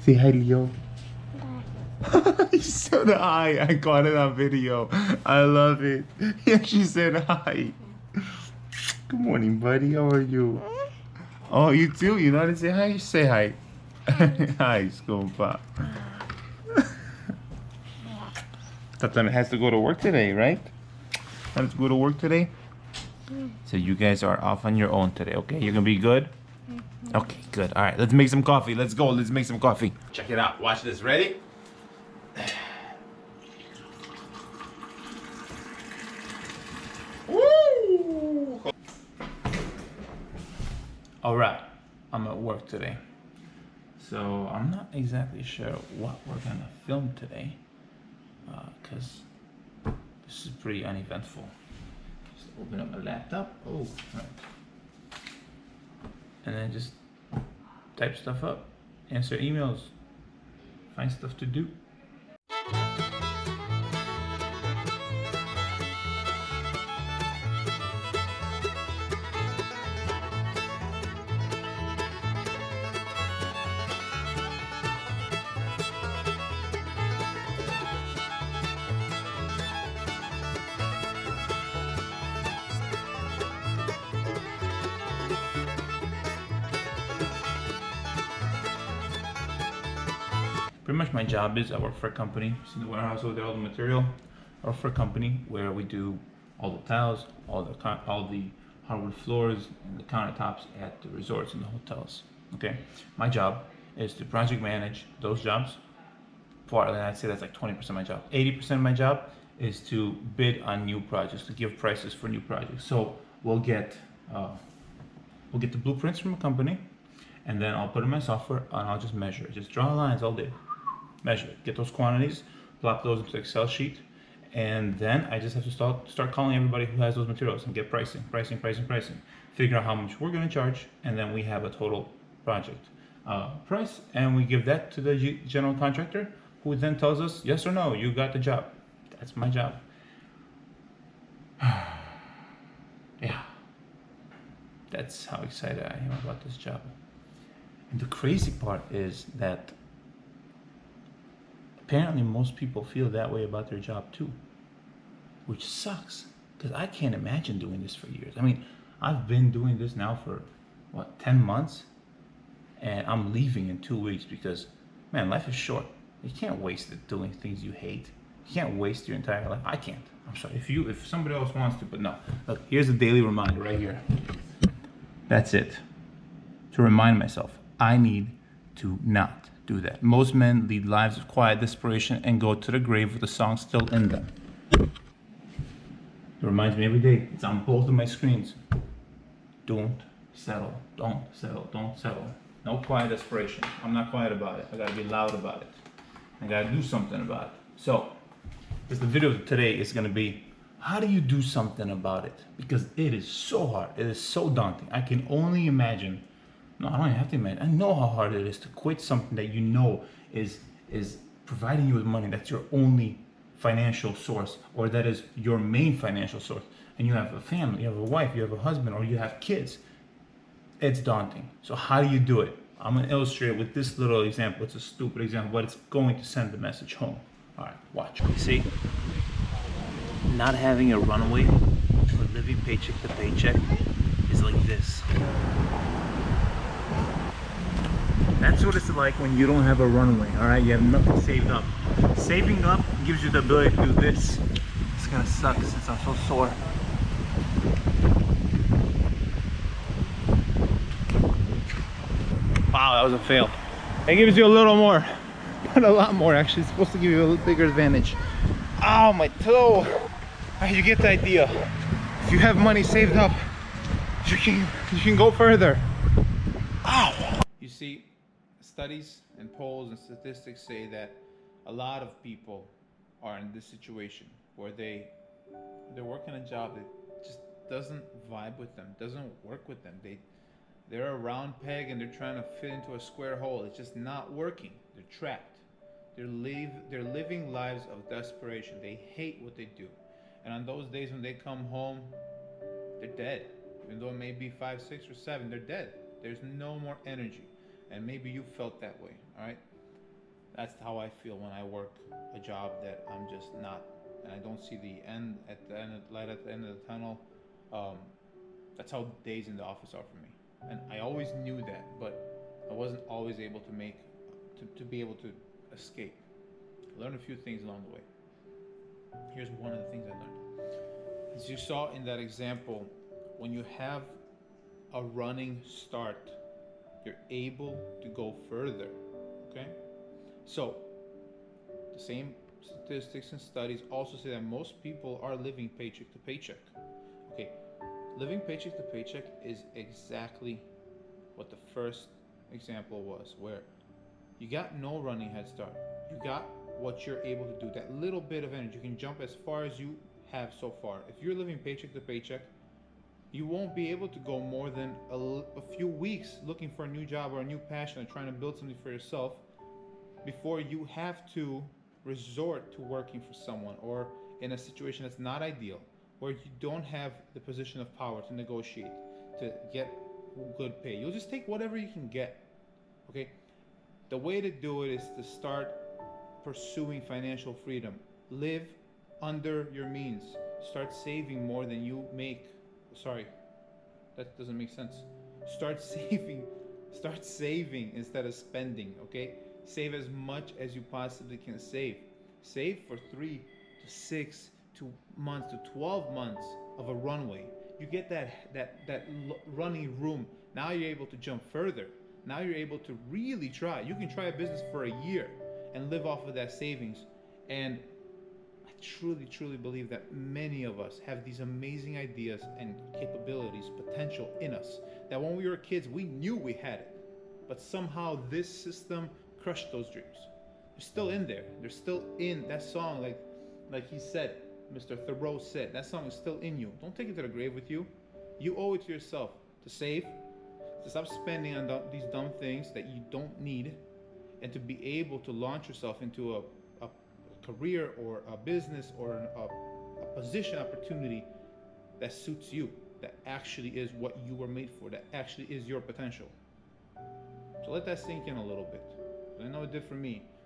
Say hi, Leo. He said hi. I got it on video. I love it. He actually said hi. Good morning, buddy. How are you? Oh, you too? You know how to say hi? Say hi. Hi, Scoompa. Tatan has to go to work today, right? Has to go to work today? So you guys are off on your own today, okay? You're gonna be good? Okay, good. All right, let's make some coffee. Let's go. Let's make some coffee. Check it out. Watch this. Ready? Woo! All right, I'm at work today. So I'm not exactly sure what we're gonna film today, because this is pretty uneventful. Just open up my laptop. Oh, right. And then just type stuff up, answer emails, find stuff to do. Pretty much my job is I work for a company. It's in the warehouse over there, all the material. I work for a company where we do all the tiles, all the hardwood floors, and the countertops at the resorts and the hotels. Okay, my job is to project manage those jobs. And I'd say that's like 20% of my job. 80% of my job is to bid on new projects, to give prices for new projects. So we'll get the blueprints from a company, and then I'll put in my software and I'll just measure it. Just draw lines all day, measure it, get those quantities, plop those into Excel sheet, and then I just have to start calling everybody who has those materials and get pricing, figure out how much we're going to charge, and then we have a total project price, and we give that to the general contractor, who then tells us yes or no, you got the job. That's my job. Yeah, that's how excited I am about this job. And the crazy part is that apparently most people feel that way about their job too, which sucks, because I can't imagine doing this for years. I mean, I've been doing this now for what, 10 months, and I'm leaving in 2 weeks because, man, life is short. You can't waste it doing things you hate. You can't waste your entire life. I can't. I'm sorry. If somebody else wants to, but no. Look, here's a daily reminder right here. That's it. To remind myself, I need to not do that. Most men lead lives of quiet desperation and go to the grave with the song still in them. It reminds me every day. It's on both of my screens. Don't settle. Don't settle. Don't settle. No quiet desperation. I'm not quiet about it. I gotta be loud about it. I gotta do something about it. So, because the video today is gonna be, how do you do something about it? Because it is so hard. It is so daunting. I can only imagine. No, I don't even have to imagine. I know how hard it is to quit something that you know is providing you with money. That's your only financial source, or that is your main financial source. And you have a family, you have a wife, you have a husband, or you have kids. It's daunting. So how do you do it? I'm gonna illustrate it with this little example. It's a stupid example, but it's going to send the message home. All right, watch. You see, not having a runway or living paycheck to paycheck is like this. That's what it's like when you don't have a runway, all right? You have nothing saved up. Saving up gives you the ability to do this. It's gonna suck since I'm so sore. Wow, that was a fail. It gives you a little more, but a lot more actually. It's supposed to give you a little bigger advantage. Ow, my toe. You get the idea. If you have money saved up, you can go further. Ow. You see, studies and polls and statistics say that a lot of people are in this situation where they're working a job that just doesn't vibe with them, doesn't work with them. They're a round peg and they're trying to fit into a square hole. It's just not working. They're trapped. They're living lives of desperation. They hate what they do. And on those days when they come home, they're dead. Even though it may be 5, 6, or 7, they're dead. There's no more energy. And maybe you felt that way, all right? That's how I feel when I work a job that I'm just not, and I don't see the end at the end, light at the end of the tunnel. Um, that's how days in the office are for me, and I always knew that, but I wasn't always able to make, to be able to escape. I learned a few things along the way. Here's one of the things I learned. As you saw in that example, when you have a running start, you're able to go further. Okay? So, the same statistics and studies also say that most people are living paycheck to paycheck. Okay, living paycheck to paycheck is exactly what the first example was, where you got no running head start. You got what you're able to do, that little bit of energy. You can jump as far as you have so far. If you're living paycheck to paycheck, you won't be able to go more than a few weeks looking for a new job or a new passion or trying to build something for yourself before you have to resort to working for someone, or in a situation that's not ideal, where you don't have the position of power to negotiate, to get good pay. You'll just take whatever you can get. Okay? The way to do it is to start pursuing financial freedom. Live under your means. Start saving more than you make. Sorry, that doesn't make sense. Start saving. Start saving instead of spending, okay? Save as much as you possibly can save. Save for 3 to 6 to months to 12 months of a runway. You get that running room. Now you're able to jump further. Now you're able to really try. You can try a business for a year and live off of that savings. And I truly, truly believe that many of us have these amazing ideas and capabilities, potential in us, that when we were kids, we knew we had it. But somehow this system crushed those dreams. They're still in there. They're still in that song, like he said, Mr. Thoreau said, that song is still in you. Don't take it to the grave with you. You owe it to yourself to save, to stop spending on these dumb things that you don't need, and to be able to launch yourself into a career or a business or a position opportunity that suits you, that actually is what you were made for, that actually is your potential. So let that sink in a little bit. I know it did for me.